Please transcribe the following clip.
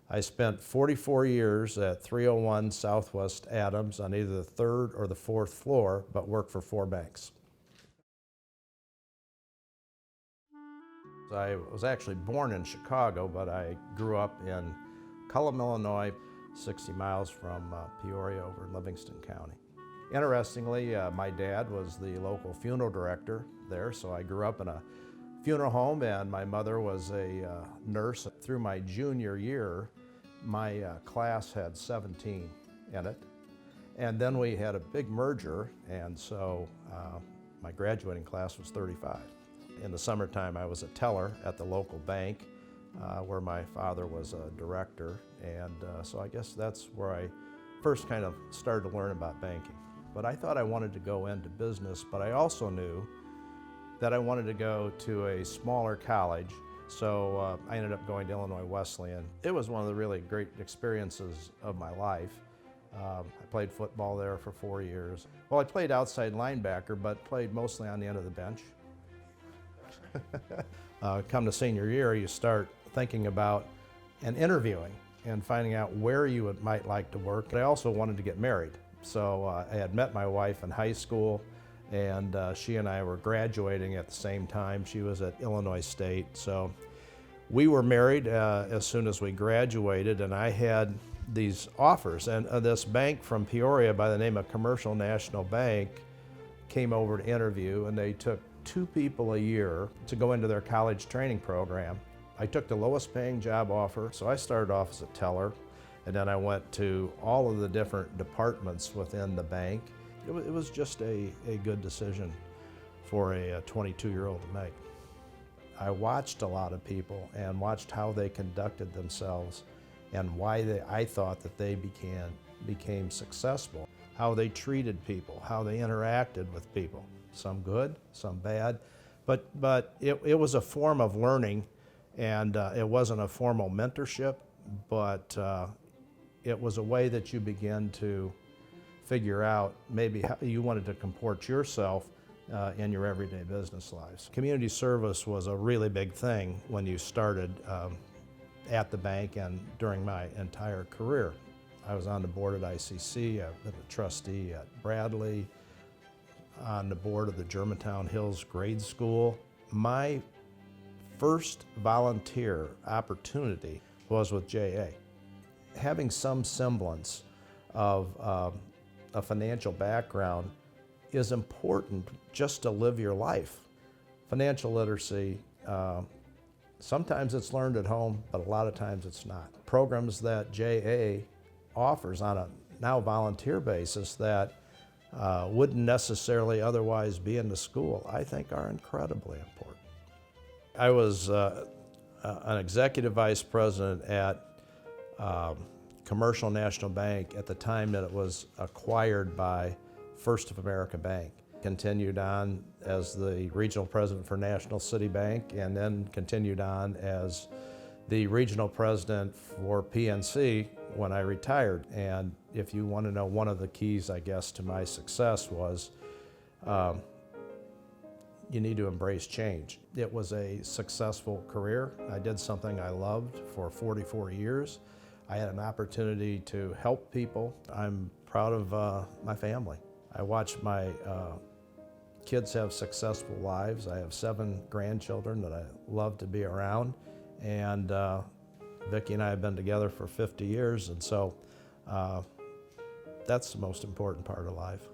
I spent 44 years at 301 Southwest Adams on either the third or the fourth floor, but worked for 4 banks. I was actually born in Chicago, but I grew up in Cullom, Illinois, 60 miles from Peoria over in Livingston County. Interestingly, my dad was the local funeral director there, so I grew up in a funeral home, and my mother was a nurse. Through my junior year, my class had 17 in it, and then we had a big merger, and so my graduating class was 35. In the summertime, I was a teller at the local bank where my father was a director, and so I guess that's where I first kind of started to learn about banking. But I thought I wanted to go into business, but I also knew that I wanted to go to a smaller college, so I ended up going to Illinois Wesleyan. It was one of the really great experiences of my life. I played football there for 4 years. Well, I played outside linebacker, but played mostly on the end of the bench. Come to senior year, you start thinking about and interviewing and finding out where you might like to work. I also wanted to get married. So I had met my wife in high school, and she and I were graduating at the same time. She was at Illinois State. So we were married as soon as we graduated, and I had these offers. And this bank from Peoria by the name of Commercial National Bank came over to interview, and they took 2 people a year to go into their college training program. I took the lowest paying job offer, so I started off as a teller, and then I went to all of the different departments within the bank. It was just a good decision for a 22-year-old to make. I watched a lot of people and watched how they conducted themselves and why I thought that they became successful, how they treated people, how they interacted with people. Some good, some bad, but it was a form of learning, and it wasn't a formal mentorship, but it was a way that you begin to figure out maybe how you wanted to comport yourself in your everyday business lives. Community service was a really big thing when you started at the bank and during my entire career. I was on the board at ICC, I've been a trustee at Bradley, on the board of the Germantown Hills Grade School. My first volunteer opportunity was with JA. Having some semblance of a financial background is important just to live your life. Financial literacy, sometimes it's learned at home, but a lot of times it's not. Programs that JA offers on a now volunteer basis that wouldn't necessarily otherwise be in the school, I think are incredibly important. I was an executive vice president at Commercial National Bank at the time that it was acquired by First of America Bank. Continued on as the regional president for National City Bank, and then continued on as the regional president for PNC when I retired. And if you want to know, one of the keys, I guess, to my success was you need to embrace change. It was a successful career. I did something I loved for 44 years. I had an opportunity to help people. I'm proud of my family. I watch my kids have successful lives. I have 7 grandchildren that I love to be around. And Vicki and I have been together for 50 years, and so that's the most important part of life.